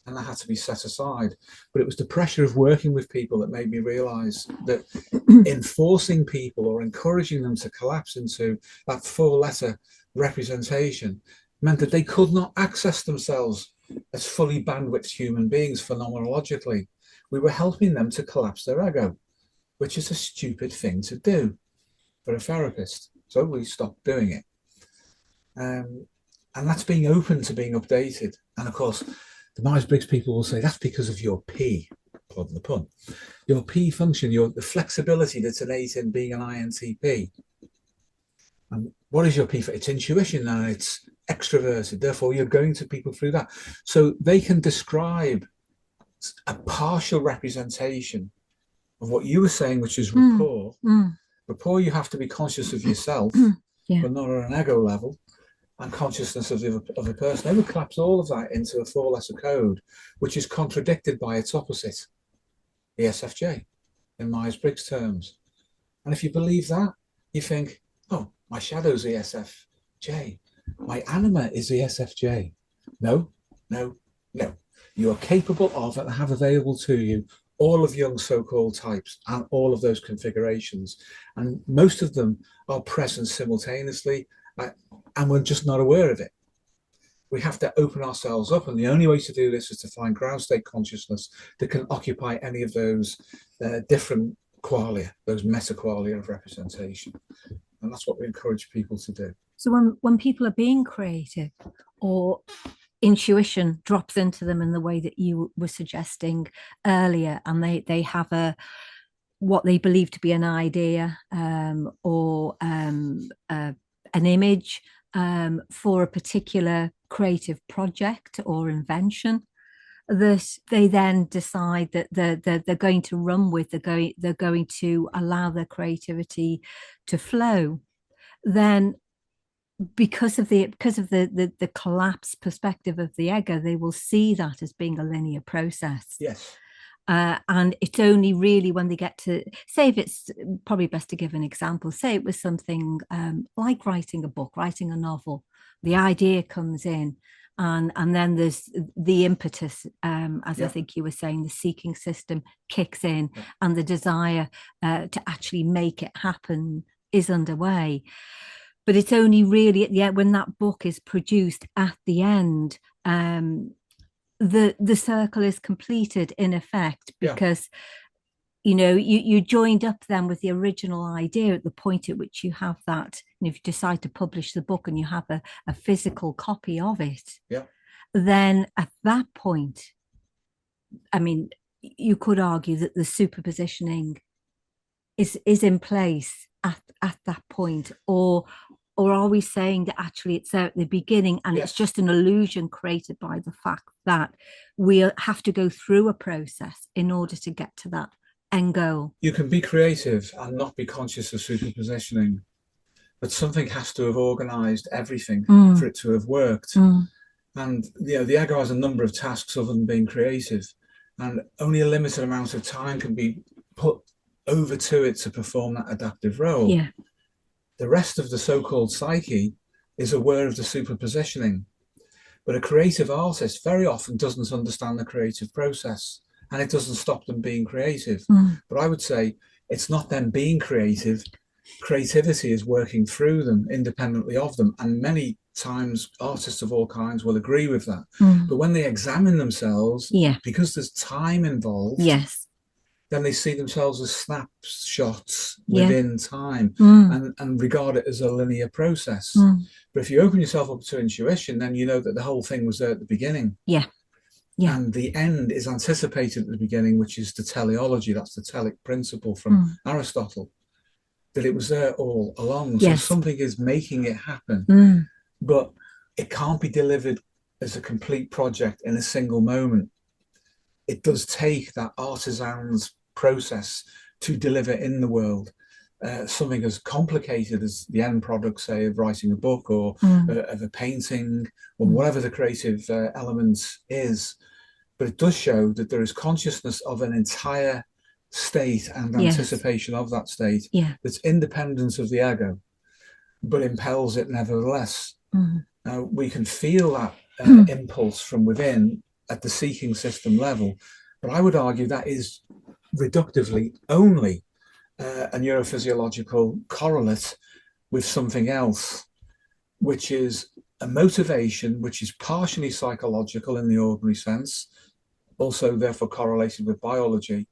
and that had to be set aside. But it was the pressure of working with people that made me realize that enforcing people or encouraging them to collapse into that 4-letter representation meant that they could not access themselves as fully bandwidth human beings phenomenologically. We were helping them to collapse their ego, which is a stupid thing to do for a therapist. So we stopped doing it. And that's being open to being updated. And of course, the Myers-Briggs people will say that's because of your P, pardon the pun, your P function, the flexibility that's innate in being an INTP. And what is your P for? It's intuition and it's extroverted. Therefore, you're going to people through that. So they can describe a partial representation of what you were saying, which is rapport. Rapport, you have to be conscious of yourself, but not on an ego level, and consciousness of the other person. They would collapse all of that into a 4-letter code, which is contradicted by its opposite, the ESFJ, in Myers-Briggs terms. And if you believe that, you think, oh, my shadow's ESFJ. My anima is ESFJ. No, no, no. You are capable of and have available to you all of Jung's so-called types and all of those configurations. And most of them are present simultaneously, and we're just not aware of it. We have to open ourselves up, and the only way to do this is to find ground state consciousness that can occupy any of those different qualia, those meta qualia of representation. And that's what we encourage people to do. So when people are being creative, or intuition drops into them in the way that you were suggesting earlier, and they have what they believe to be an idea or an image for a particular creative project or invention, that they then decide that they're going to run with, they're going to allow their creativity to flow, then because of the collapse perspective of the ego, they will see that as being a linear process. Yes. And it's only really when they get to, say, if it's probably best to give an example, say it was something like writing a book, writing a novel, the idea comes in, and then there's the impetus, as I think you were saying, the seeking system kicks in, and the desire to actually make it happen is underway. But it's only really when that book is produced at the end, the circle is completed in effect, because you joined up then with the original idea at the point at which you have that, and if you decide to publish the book and you have a physical copy of it, then at that point, I mean, you could argue that the superpositioning is in place at that point, or are we saying that actually it's there at the beginning, and it's just an illusion created by the fact that we have to go through a process in order to get to that end goal? You can be creative and not be conscious of superpositioning, but something has to have organized everything for it to have worked. And the ego has a number of tasks other than being creative, and only a limited amount of time can be put over to it to perform that adaptive role. The rest of the so-called psyche is aware of the superpositioning, but a creative artist very often doesn't understand the creative process, and it doesn't stop them being creative. But I would say it's not them being creative. Creativity is working through them, independently of them, and many times artists of all kinds will agree with that. But when they examine themselves, because there's time involved, then they see themselves as snapshots within time, and regard it as a linear process. But if you open yourself up to intuition, then you know that the whole thing was there at the beginning. And the end is anticipated at the beginning, which is the teleology. That's the telic principle from Aristotle, that it was there all along. So something is making it happen, but it can't be delivered as a complete project in a single moment. It does take that artisan's process to deliver in the world something as complicated as the end product, say, of writing a book, or of a painting, or whatever the creative element is. But it does show that there is consciousness of an entire state and anticipation of that state that's independent of the ego, but impels it nevertheless. We can feel that impulse from within at the seeking system level, but I would argue that is reductively only a neurophysiological correlate with something else, which is a motivation which is partially psychological in the ordinary sense, also therefore correlated with biology,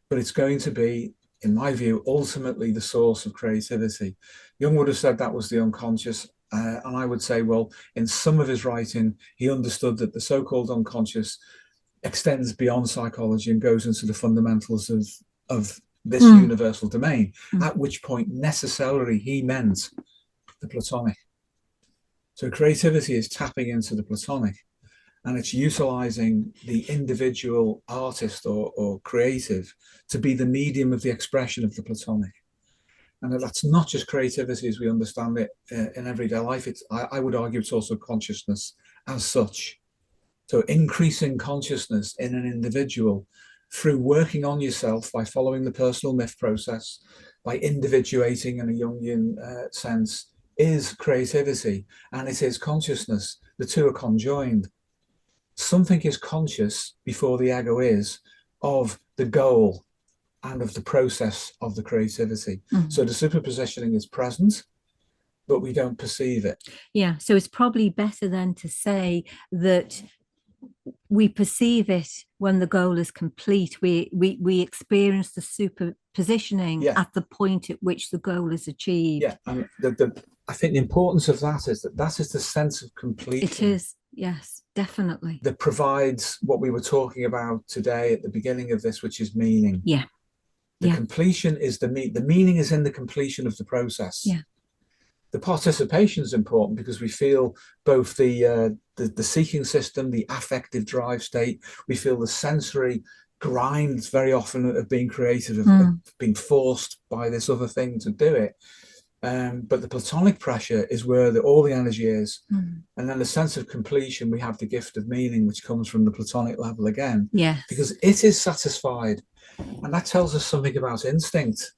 but it's going to be, in my view, ultimately the source of creativity. Jung would have said that was the unconscious, and I would say, well, in some of his writing, he understood that the so-called unconscious extends beyond psychology and goes into the fundamentals of this universal domain, at which point necessarily he meant the Platonic. So creativity is tapping into the Platonic, and it's utilizing the individual artist or creative to be the medium of the expression of the Platonic. And that's not just creativity as we understand it in everyday life. I would argue it's also consciousness as such. So increasing consciousness in an individual through working on yourself by following the personal myth process, by individuating in a Jungian sense, is creativity, and it is consciousness. The two are conjoined. Something is conscious before the ego is of the goal and of the process of the creativity. So the superpositioning is present, but we don't perceive it. Yeah, so it's probably better then to say that we perceive it when the goal is complete. We experience the superpositioning at the point at which the goal is achieved. Yeah, and I think the importance of that is that is the sense of completion. It is, yes, definitely. That provides what we were talking about today at the beginning of this, which is meaning. Yeah. The completion is the meaning is in the completion of the process. Yeah. The participation is important because we feel both the seeking system, the affective drive state. We feel the sensory grind very often of being creative, of being forced by this other thing to do it. But the Platonic pressure is where all the energy is. Mm. And then the sense of completion, we have the gift of meaning, which comes from the Platonic level again. Yes. Because it is satisfied. And that tells us something about instinct.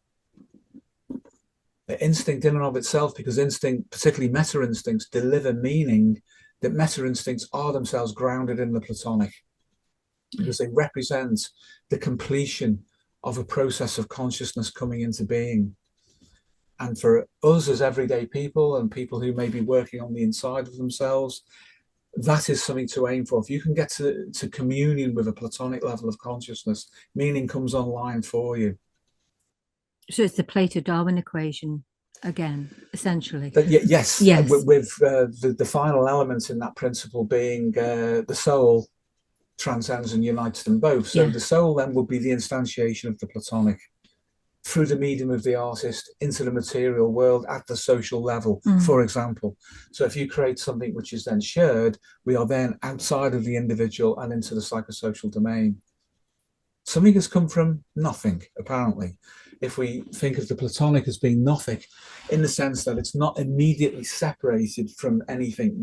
Instinct in and of itself, because instinct, particularly meta-instincts, deliver meaning, that meta-instincts are themselves grounded in the Platonic, because they represent the completion of a process of consciousness coming into being. And for us as everyday people and people who may be working on the inside of themselves, that is something to aim for. If you can get to communion with a Platonic level of consciousness, meaning comes online for you. So it's the Plato-Darwin equation again, essentially. Yes, yes. With the final element in that principle being the soul transcends and unites them both. So the soul then would be the instantiation of the Platonic through the medium of the artist into the material world at the social level, for example. So if you create something which is then shared, we are then outside of the individual and into the psychosocial domain. Something has come from nothing, apparently. If we think of the Platonic as being nothing, in the sense that it's not immediately separated from anything,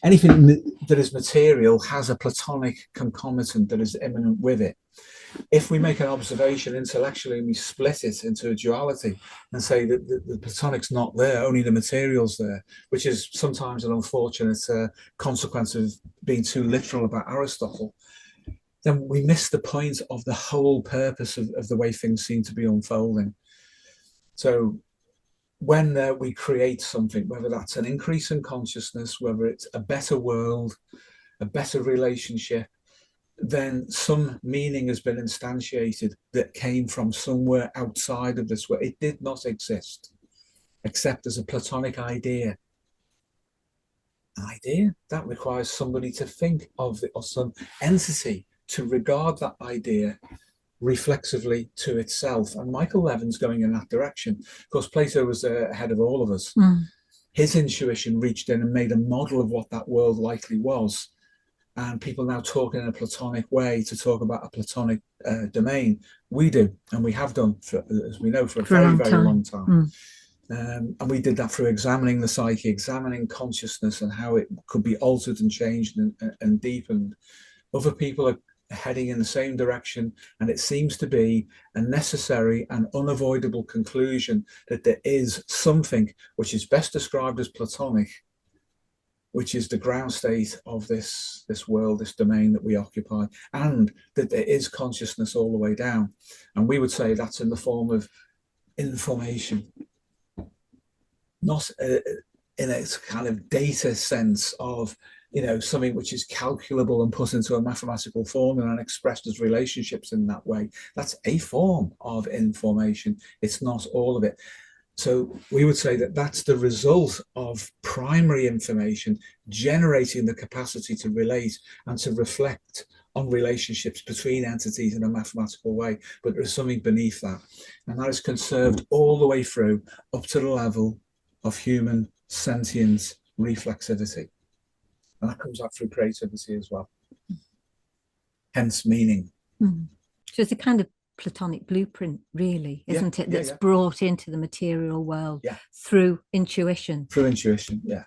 anything that is material has a Platonic concomitant that is immanent with it. If we make an observation intellectually and we split it into a duality and say that the Platonic's not there, only the material's there, which is sometimes an unfortunate consequence of being too literal about Aristotle, then we miss the point of the whole purpose of the way things seem to be unfolding. So when we create something, whether that's an increase in consciousness, whether it's a better world, a better relationship, then some meaning has been instantiated that came from somewhere outside of this world. It did not exist, except as a Platonic idea. An idea that requires somebody to think of it, or some entity to regard that idea reflexively to itself. And Michael Levin's going in that direction. Of course, Plato was ahead of all of us. His intuition reached in and made a model of what that world likely was. And people now talk in a Platonic way to talk about a Platonic domain. We do, and we have done, as we know, for a very, very long time. And we did that through examining the psyche, examining consciousness and how it could be altered and changed and deepened. Other people are heading in the same direction, and it seems to be a necessary and unavoidable conclusion that there is something which is best described as Platonic, which is the ground state of this world, this domain that we occupy, and that there is consciousness all the way down. And we would say that's in the form of information, not in a kind of data sense of, something which is calculable and put into a mathematical formula and expressed as relationships in that way. That's a form of information. It's not all of it. So we would say that that's the result of primary information generating the capacity to relate and to reflect on relationships between entities in a mathematical way. But there's something beneath that. And that is conserved all the way through up to the level of human sentience reflexivity. And that comes out through creativity as well. Hence meaning. So it's a kind of Platonic blueprint, really, isn't it? That's brought into the material world through intuition. Through intuition, yeah.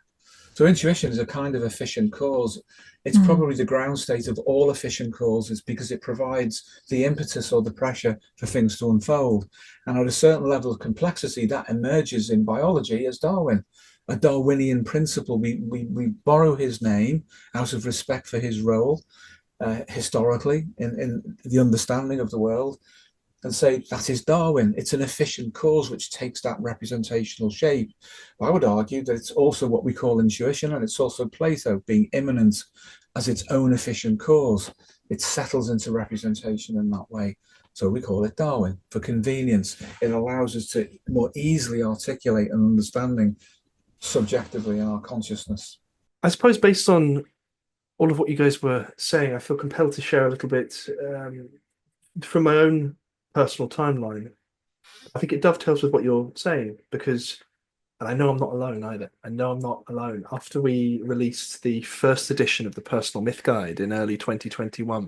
So intuition is a kind of efficient cause. It's probably the ground state of all efficient causes, because it provides the impetus or the pressure for things to unfold. And at a certain level of complexity, that emerges in biology as Darwin. A Darwinian principle. We borrow his name out of respect for his role historically in the understanding of the world, and say that is Darwin. It's an efficient cause which takes that representational shape. I would argue that it's also what we call intuition, and it's also Plato being immanent as its own efficient cause. It settles into representation in that way. So we call it Darwin for convenience. It allows us to more easily articulate an understanding subjectively in our consciousness. I suppose based on all of what you guys were saying, I feel compelled to share a little bit from my own personal timeline. I think it dovetails with what you're saying, because, and I know I'm not alone either. I know I'm not alone. After we released the first edition of the Personal Myth Guide in early 2021,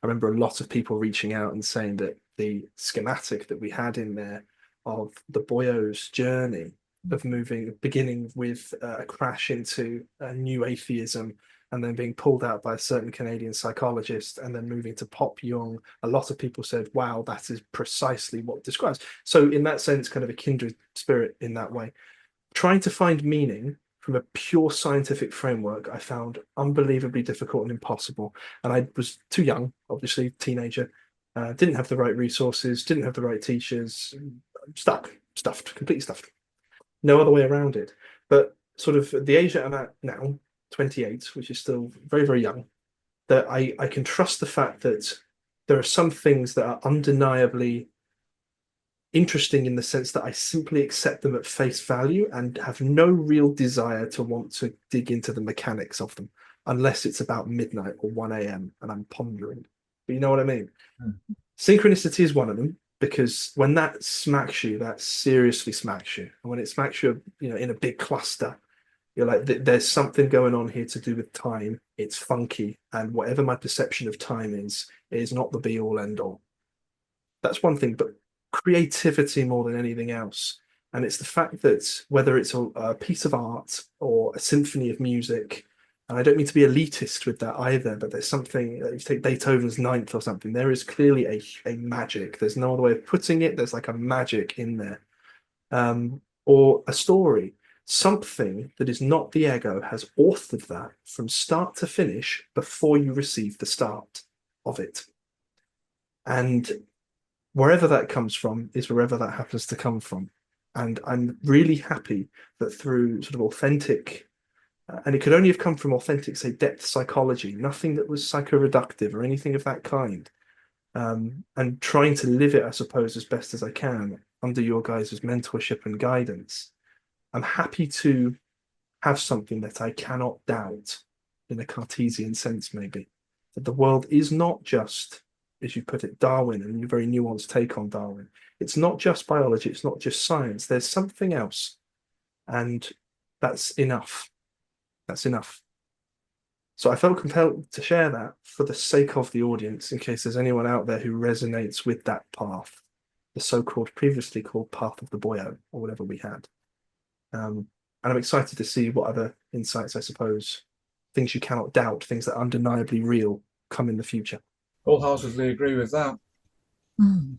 I remember a lot of people reaching out and saying that the schematic that we had in there of the boyo's journey of moving, beginning with a crash into a new atheism, and then being pulled out by a certain Canadian psychologist, and then moving to pop Jung. A lot of people said, wow, that is precisely what describes. So in that sense, kind of a kindred spirit in that way. Trying to find meaning from a pure scientific framework, I found unbelievably difficult and impossible. And I was too young, obviously, teenager, didn't have the right resources, didn't have the right teachers, stuffed, completely stuffed. No other way around it. But sort of the age that I'm at now, 28, which is still very, very young, that I can trust the fact that there are some things that are undeniably interesting in the sense that I simply accept them at face value and have no real desire to want to dig into the mechanics of them, unless it's about midnight or 1 a.m. and I'm pondering. But you know what I mean? Mm. Synchronicity is one of them, because when that smacks you, that seriously smacks you. And when it smacks you, in a big cluster, you're like, there's something going on here to do with time. It's funky. And whatever my perception of time is not the be all end all. That's one thing, but creativity more than anything else. And it's the fact that whether it's a piece of art or a symphony of music, and I don't mean to be elitist with that either, but there's something, you take Beethoven's Ninth or something, there is clearly a magic. There's no other way of putting it. There's like a magic in there. Or a story, something that is not the ego has authored that from start to finish before you receive the start of it. And wherever that comes from is wherever that happens to come from. And I'm really happy that through sort of authentic, and it could only have come from authentic, say, depth psychology, nothing that was psycho-reductive or anything of that kind. And trying to live it, I suppose, as best as I can under your guys' mentorship and guidance. I'm happy to have something that I cannot doubt in a Cartesian sense, maybe. That the world is not just, as you put it, Darwin and your very nuanced take on Darwin. It's not just biology, it's not just science. There's something else. And that's enough. That's enough. So I felt compelled to share that for the sake of the audience, in case there's anyone out there who resonates with that path, the so-called, previously called path of the boyo, or whatever we had. And I'm excited to see what other insights, I suppose, things you cannot doubt, things that are undeniably real, come in the future. Wholeheartedly agree with that. Mm.